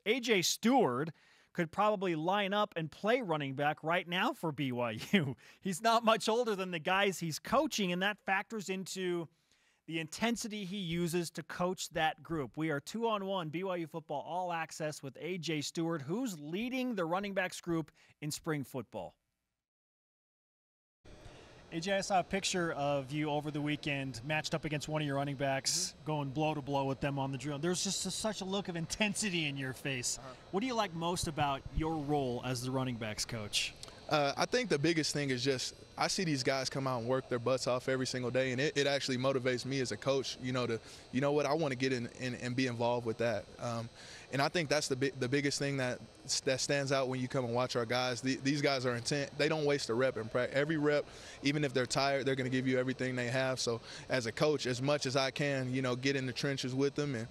AJ Steward could probably line up and play running back right now for BYU. He's not much older than the guys he's coaching, and that factors into the intensity he uses to coach that group. We are 2-on-1 BYU football all access with AJ Steward, who's leading the running backs group in spring football. AJ, I saw a picture of you over the weekend matched up against one of your running backs, going blow to blow with them on the drill. There's just such a look of intensity in your face. What do you like most about your role as the running backs coach? I think the biggest thing is just I see these guys come out and work their butts off every single day, and it actually motivates me as a coach, what, I want to get in and be involved with that. And I think that's the biggest thing that stands out when you come and watch our guys. These guys are intent. They don't waste a rep in practice. Every rep, even if they're tired, they're going to give you everything they have. So as a coach, as much as I can, get in the trenches with them and,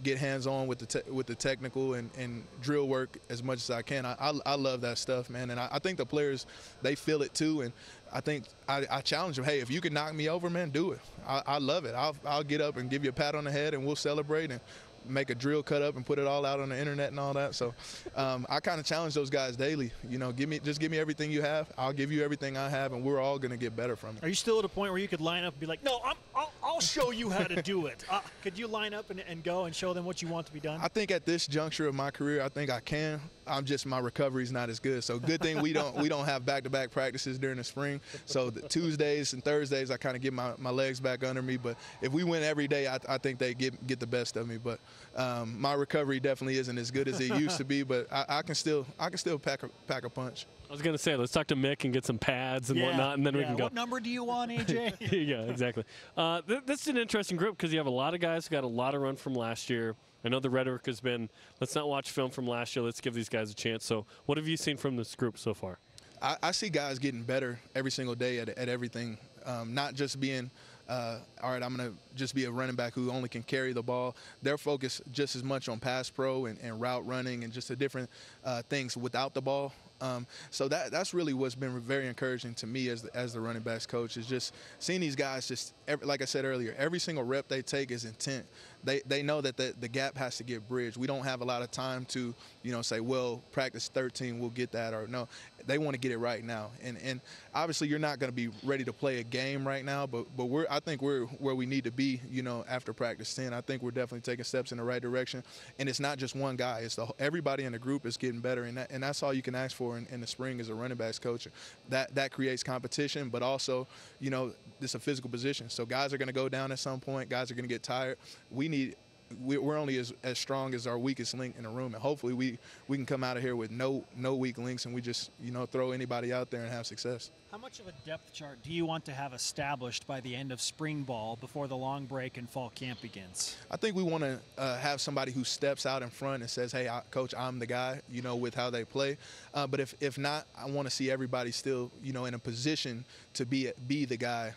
get hands-on with the technical and drill work as much as I can. I love that stuff, man. And I think the players, they feel it too. And I think I challenge them, hey, if you can knock me over, man, do it. I love it. I'll get up and give you a pat on the head and we'll celebrate and make a drill cut up and put it all out on the internet and all that. So I kind of challenge those guys daily. Just give me everything you have. I'll give you everything I have, and we're all going to get better from it. Are you still at a point where you could line up and be like, no, I'll show you how to do it? Could you line up and go and show them what you want to be done? I think at this juncture of my career, I think I can. My recovery's not as good. So good thing we don't have back-to-back practices during the spring. So the Tuesdays and Thursdays, I kind of get my legs back under me. But if we win every day, I think they get the best of me. But my recovery definitely isn't as good as it used to be. But I can still pack a punch. I was going to say, let's talk to Mick and get some pads and whatnot, and then we can go. What number do you want, AJ? Yeah, exactly. This is an interesting group because you have a lot of guys who got a lot of run from last year. I know the rhetoric has been, let's not watch film from last year. Let's give these guys a chance. So what have you seen from this group so far? I see guys getting better every single day at everything, not just being all right, I'm going to just be a running back who only can carry the ball. They're focused just as much on pass pro and route running and just the different things without the ball. So that's really what's been very encouraging to me as the running backs coach, is just seeing these guys like I said earlier, every single rep they take is intent. They know that the gap has to get bridged. We don't have a lot of time to, say, well, practice 13, we'll get that, or no. They want to get it right now. And obviously you're not going to be ready to play a game right now, but I think we're where we need to be, after practice 10. I think we're definitely taking steps in the right direction. And it's not just one guy. It's everybody in the group is getting better, and that's all you can ask for in the spring as a running backs coach. That creates competition, but also, it's a physical position. So guys are going to go down at some point. Guys are going to get tired. We're only as strong as our weakest link in the room, and hopefully we can come out of here with no weak links, and we just throw anybody out there and have success. How much of a depth chart do you want to have established by the end of spring ball before the long break and fall camp begins? I think we want to have somebody who steps out in front and says, hey, coach, I'm the guy, with how they play. But if not, I want to see everybody still, in a position to be the guy,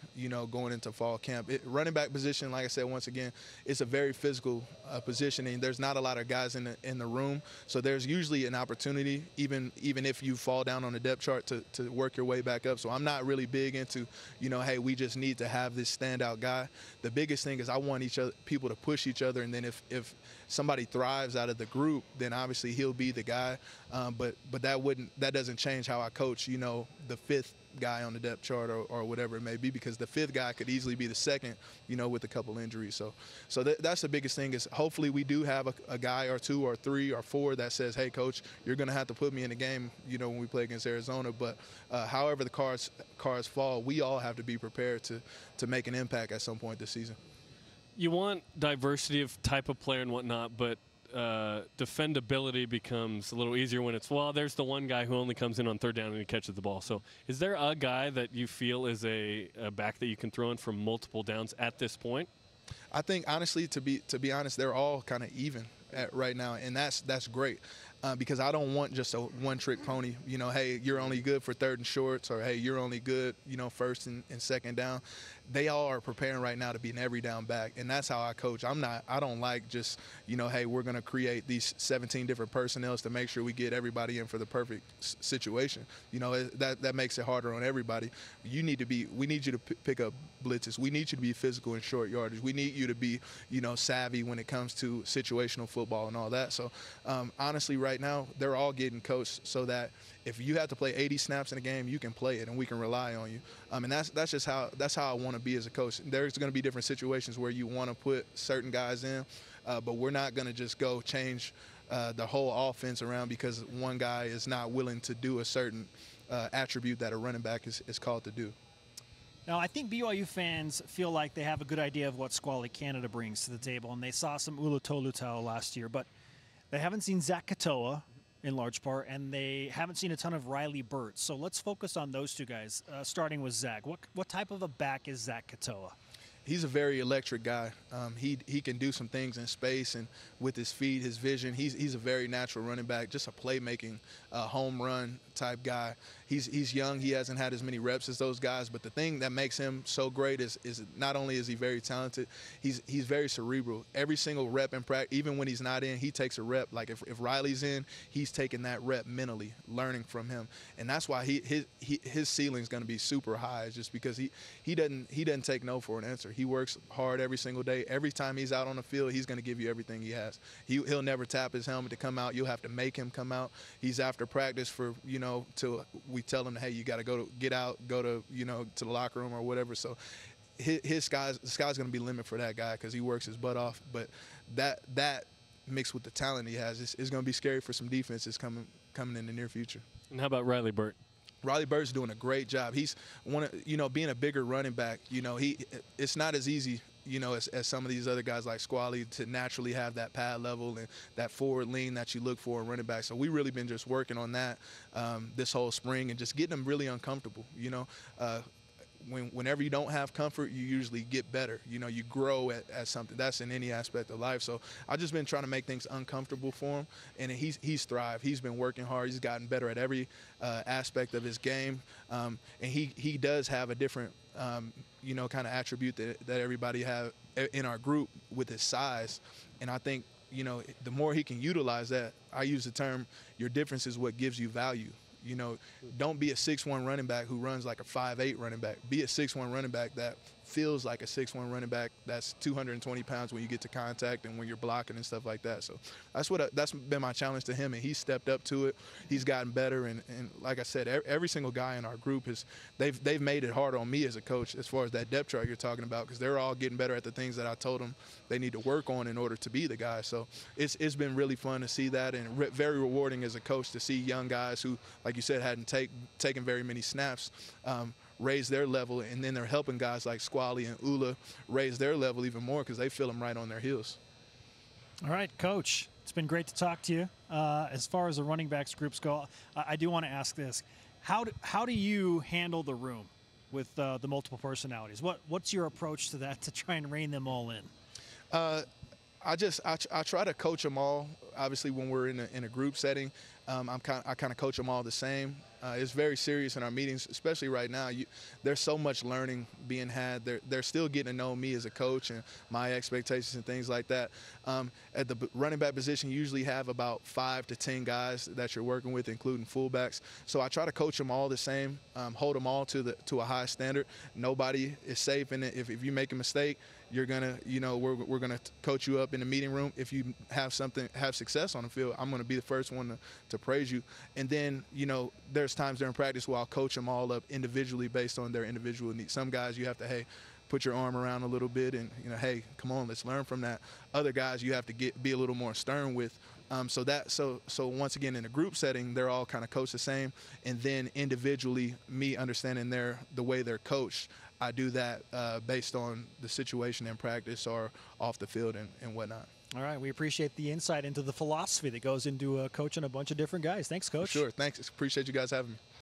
going into fall camp. Running back position, like I said, once again, it's a very physical position, and there's not a lot of guys in the room. So there's usually an opportunity, even if you fall down on the depth chart, to work your way back up. So I'm not really big into, hey, we just need to have this standout guy. The biggest thing is I want people to push each other, and then if somebody thrives out of the group, then obviously he'll be the guy. But that doesn't change how I coach, the fifth guy on the depth chart or whatever it may be, because the fifth guy could easily be the second, with a couple injuries. So that's the biggest thing, is hopefully we do have a guy or two or three or four that says, hey, coach, you're going to have to put me in the game, when we play against Arizona. But however the cards fall, we all have to be prepared to make an impact at some point this season. You want diversity of type of player and whatnot, but defendability becomes a little easier when there's the one guy who only comes in on third down and he catches the ball. So is there a guy that you feel is a back that you can throw in from multiple downs at this point? I think, honestly, to be honest, they're all kind of even right now, and that's great. because I don't want just a one-trick pony. You know, hey, you're only good for 3rd and shorts, or hey, you're only good, you know, 1st and 2nd down. They all are preparing right now to be an every down back, and that's how I coach. I don't like just, you know, hey, we're going to create these 17 different personnels to make sure we get everybody in for the perfect situation. You know, that makes it harder on everybody. We need you to pick up blitzes. We need you to be physical in short yardage. We need you to be, you know, savvy when it comes to situational football and all that. So honestly, right now, they're all getting coached so that if you have to play 80 snaps in a game, you can play it and we can rely on you. And that's just how I want to be as a coach. There's going to be different situations where you want to put certain guys in, but we're not going to just go change the whole offense around because one guy is not willing to do a certain attribute that a running back is called to do. Now, I think BYU fans feel like they have a good idea of what Squally Canada brings to the table, and they saw some Ula Tolutau last year, but they haven't seen Zach Katoa in large part, and they haven't seen a ton of Riley Burt. So let's focus on those two guys, starting with Zach. What type of a back is Zach Katoa? He's a very electric guy. He can do some things in space and with his feet, his vision. He's a very natural running back, just a playmaking, home run type guy. He's young. He hasn't had as many reps as those guys, but the thing that makes him so great is not only is he very talented, he's very cerebral. Every single rep in practice, even when he's not in, he takes a rep. Like if Riley's in, he's taking that rep mentally, learning from him, and that's why his ceiling's going to be super high. It's just because he doesn't take no for an answer. He works hard every single day. Every time he's out on the field, he's going to give you everything he has. He'll never tap his helmet to come out. You'll have to make him come out. He's after practice for, you know, till we tell him, hey, you got to get out, go to, you know, to the locker room or whatever. So the sky's going to be limit for that guy because he works his butt off. But that mixed with the talent he has, it's going to be scary for some defenses coming in the near future. And how about Riley Burt? Riley Burt's doing a great job. He's being a bigger running back, you know, it's not as easy, you know, as some of these other guys like Squally to naturally have that pad level and that forward lean that you look for in running back. So we've really been just working on that this whole spring and just getting them really uncomfortable, you know. Whenever you don't have comfort, you usually get better. You know, you grow at something. That's in any aspect of life. So I've just been trying to make things uncomfortable for him, and he's thrived. He's been working hard. He's gotten better at every aspect of his game, and he does have a different, you know, kind of attribute that everybody have in our group with his size. And I think, you know, the more he can utilize that, I use the term, your difference is what gives you value. You know, don't be a 6'1" running back who runs like a 5'8" running back. Be a 6'1" running back that feels like a 6'1" running back that's 220 pounds when you get to contact and when you're blocking and stuff like that. So that's been my challenge to him, and he's stepped up to it. He's gotten better, and like I said, every single guy in our group they've made it hard on me as a coach as far as that depth chart you're talking about, because they're all getting better at the things that I told them they need to work on in order to be the guy. So it's been really fun to see that, and very rewarding as a coach to see young guys who, like you said, hadn't taken very many snaps raise their level, and then they're helping guys like Squally and Ula raise their level even more because they feel them right on their heels. All right, Coach, it's been great to talk to you. As far as the running backs groups go, I do want to ask this. How do you handle the room with the multiple personalities? What's your approach to that to try and rein them all in? I try to coach them all. Obviously, when we're in a group setting, I kind of coach them all the same. It's very serious in our meetings, especially right now. There's so much learning being had. They're still getting to know me as a coach and my expectations and things like that. At the running back position, you usually have about 5 to 10 guys that you're working with, including fullbacks. So I try to coach them all the same, hold them all to a high standard. Nobody is safe in it. If you make a mistake, you're gonna, you know, we're gonna coach you up in the meeting room. If you have success on the field, I'm gonna be the first one to praise you. And then, you know, there's times during practice where I'll coach them all up individually based on their individual needs. Some guys you have to, hey, put your arm around a little bit and, you know, hey, come on, let's learn from that. Other guys you have to be a little more stern with. So once again, in a group setting, they're all kind of coached the same. And then individually, me understanding the way they're coached, I do that based on the situation in practice or off the field and whatnot. All right, we appreciate the insight into the philosophy that goes into coaching a bunch of different guys. Thanks, Coach. For sure, thanks. Appreciate you guys having me.